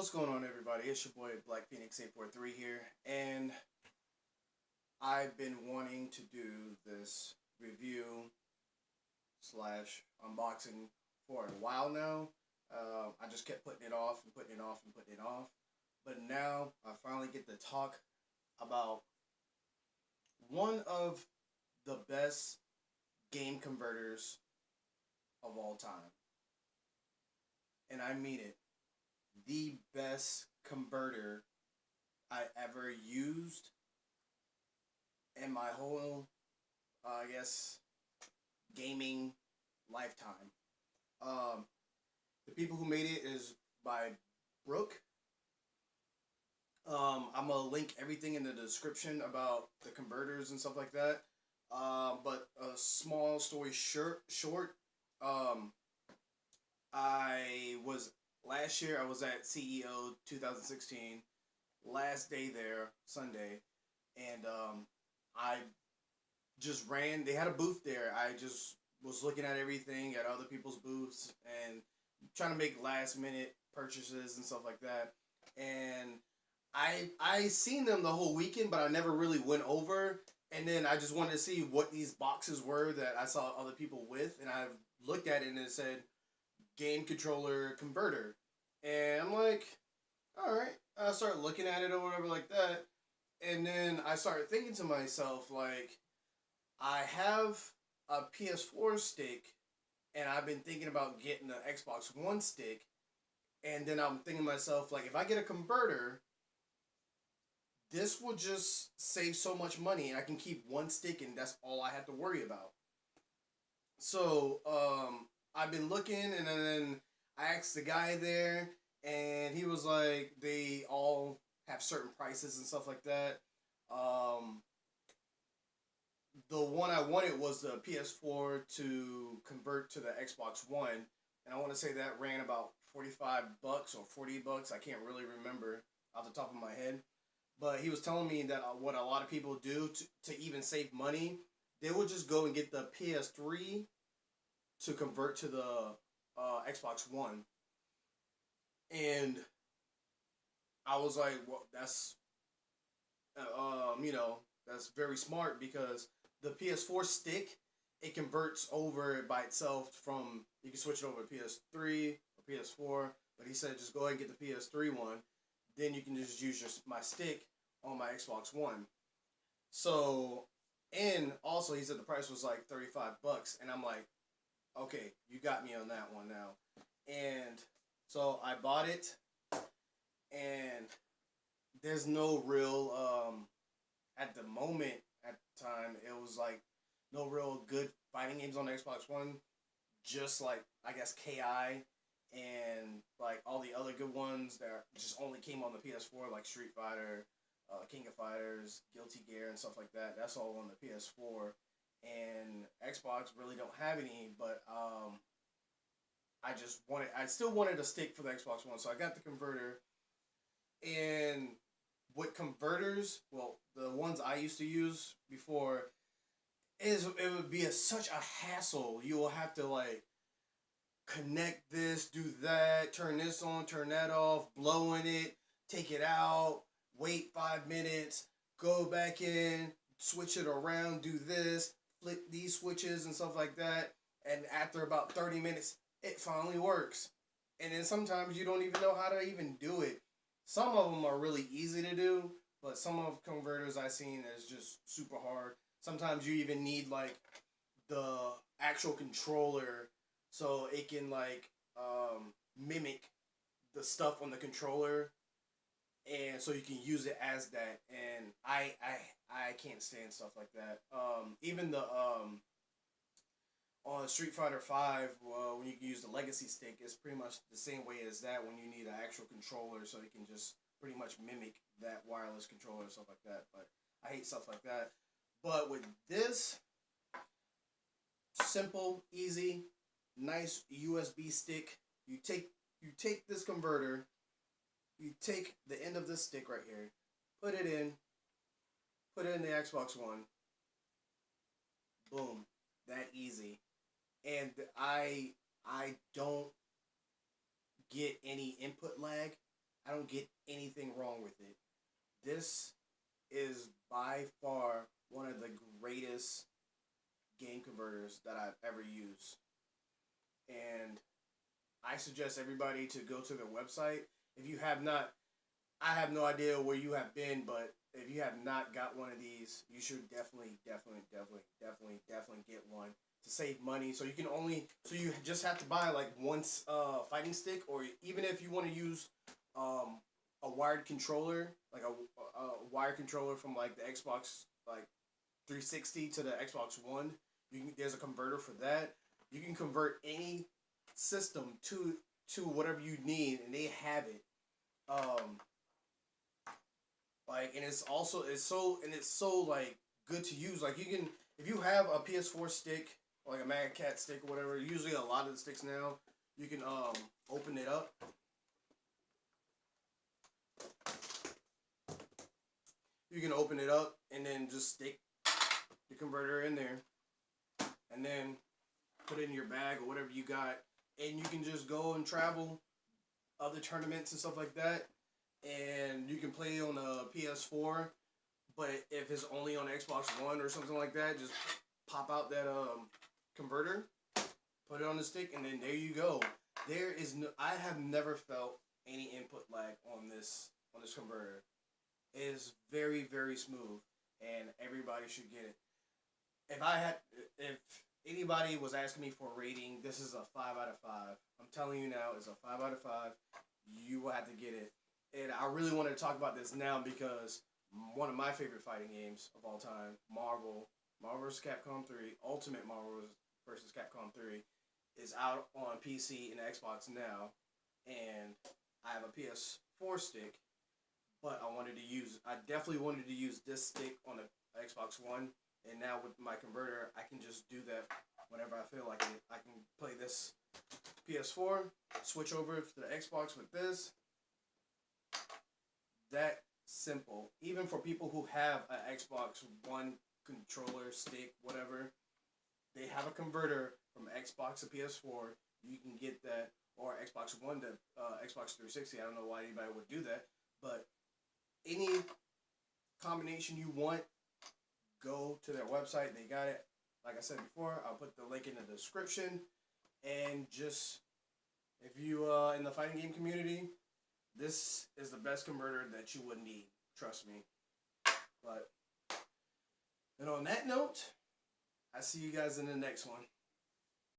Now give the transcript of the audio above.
What's going on, everybody? It's your boy Black Phoenix 843 here, and I've been wanting to do this review slash unboxing for a while now. I just kept putting it off and putting it off and putting it off, but now I finally get to talk about one of the best game converters of all time, and I mean it. The best converter I ever used in my whole, I guess, gaming lifetime. Um, the people who made it is by Brook. I'm gonna link everything in the description about the converters and stuff like that. But a small story short, um, I was last year. I was at CEO 2016, last day there, Sunday, and I just ran. They had a booth there. I just was looking at everything at other people's booths and trying to make last minute purchases and stuff like that. And I seen them the whole weekend, but I never really went over. And then I just wanted to see what these boxes were that I saw other people with, and I looked at it and it said game controller converter, and I'm like, all right. I started looking at it or whatever like that, and then I started thinking to myself like, I have a PS4 stick, and I've been thinking about getting an Xbox One stick, and then I'm thinking to myself like, if I get a converter, this will just save so much money, and I can keep one stick, and that's all I have to worry about. So I've been looking, and then I asked the guy there, and he was like, they all have certain prices and stuff like that. Um, the one I wanted was the PS4 to convert to the Xbox One, and I want to say that ran about $45 or $40. I can't really remember off the top of my head. But he was telling me that what a lot of people do to even save money, they will just go and get the PS3 to convert to the Xbox One. And I was like, well, that's very smart because the PS4 stick, it converts over by itself from, you can switch it over to PS3 or PS4, but he said just go ahead and get the PS3 one, then you can just use my stick on my Xbox One. So, and also he said the price was like $35, and I'm like, okay, you got me on that one now. And so I bought it, and there's no real at the moment, at the time, it was like no real good fighting games on the Xbox One. Just like, I guess, KI and like all the other good ones that just only came on the PS4, like Street Fighter, King of Fighters, Guilty Gear, and stuff like that. That's all on the PS4. And Xbox really don't have any, but I still wanted a stick for the Xbox One, so I got the converter. And with converters, well, the ones I used to use before, it would be such a hassle. You will have to like connect this, do that, turn this on, turn that off, blow in it, take it out, wait 5 minutes, go back in, switch it around, do this, flip these switches and stuff like that. And after about 30 minutes, it finally works. And then sometimes you don't even know how to even do it. Some of them are really easy to do, but some of converters I've seen is just super hard. Sometimes you even need like the actual controller so it can like mimic the stuff on the controller, and so you can use it as that. And I can't stand stuff like that. Even the on Street Fighter Five, when you can use the Legacy stick, it's pretty much the same way as that. When you need an actual controller, so you can just pretty much mimic that wireless controller and stuff like that. But I hate stuff like that. But with this, simple, easy, nice USB stick. You take this converter, you take the end of this stick right here, put it in, put it in the Xbox One. Boom, that easy. And I don't get any input lag. I don't get anything wrong with it. This is by far one of the greatest game converters that I've ever used. And I suggest everybody to go to their website. If you have not, I have no idea where you have been, but if you have not got one of these, you should definitely get one to save money. So you can only, so you just have to buy like one fighting stick, or even if you want to use um, a wired controller, like a wired controller from like the Xbox like 360 to the Xbox One. There's a converter for that. You can convert any system to whatever you need, and they have it. Um, like, and it's so like good to use. Like, you can, if you have a PS4 stick, or like a Mad Cat stick or whatever. Usually, a lot of the sticks now you can open it up. You can open it up and then just stick the converter in there, and then put it in your bag or whatever you got, and you can just go and travel other tournaments and stuff like that. And you can play on a PS4, but if it's only on Xbox One or something like that, just pop out that converter, put it on the stick, and then there you go. There is no, I have never felt any input lag on this converter. It is very smooth, and everybody should get it. If I had, if anybody was asking me for a rating, this is a 5 out of 5. I'm telling you now, it's a 5 out of 5. You will have to get it. And I really wanted to talk about this now because one of my favorite fighting games of all time, Marvel vs. Capcom 3, Ultimate Marvel vs. Capcom 3, is out on PC and Xbox now. And I have a PS4 stick, but I definitely wanted to use this stick on the Xbox One. And now with my converter, I can just do that whenever I feel like it. I can play this PS4, switch over to the Xbox with this. That simple. Even for people who have an Xbox One controller, stick, whatever, they have a converter from Xbox to PS4. You can get that, or Xbox One to Xbox 360. I don't know why anybody would do that, but any combination you want, go to their website. They got it. Like I said before, I'll put the link in the description. And just, if you in the fighting game community, this is the best converter that you would need. Trust me. But, and on that note, I see you guys in the next one.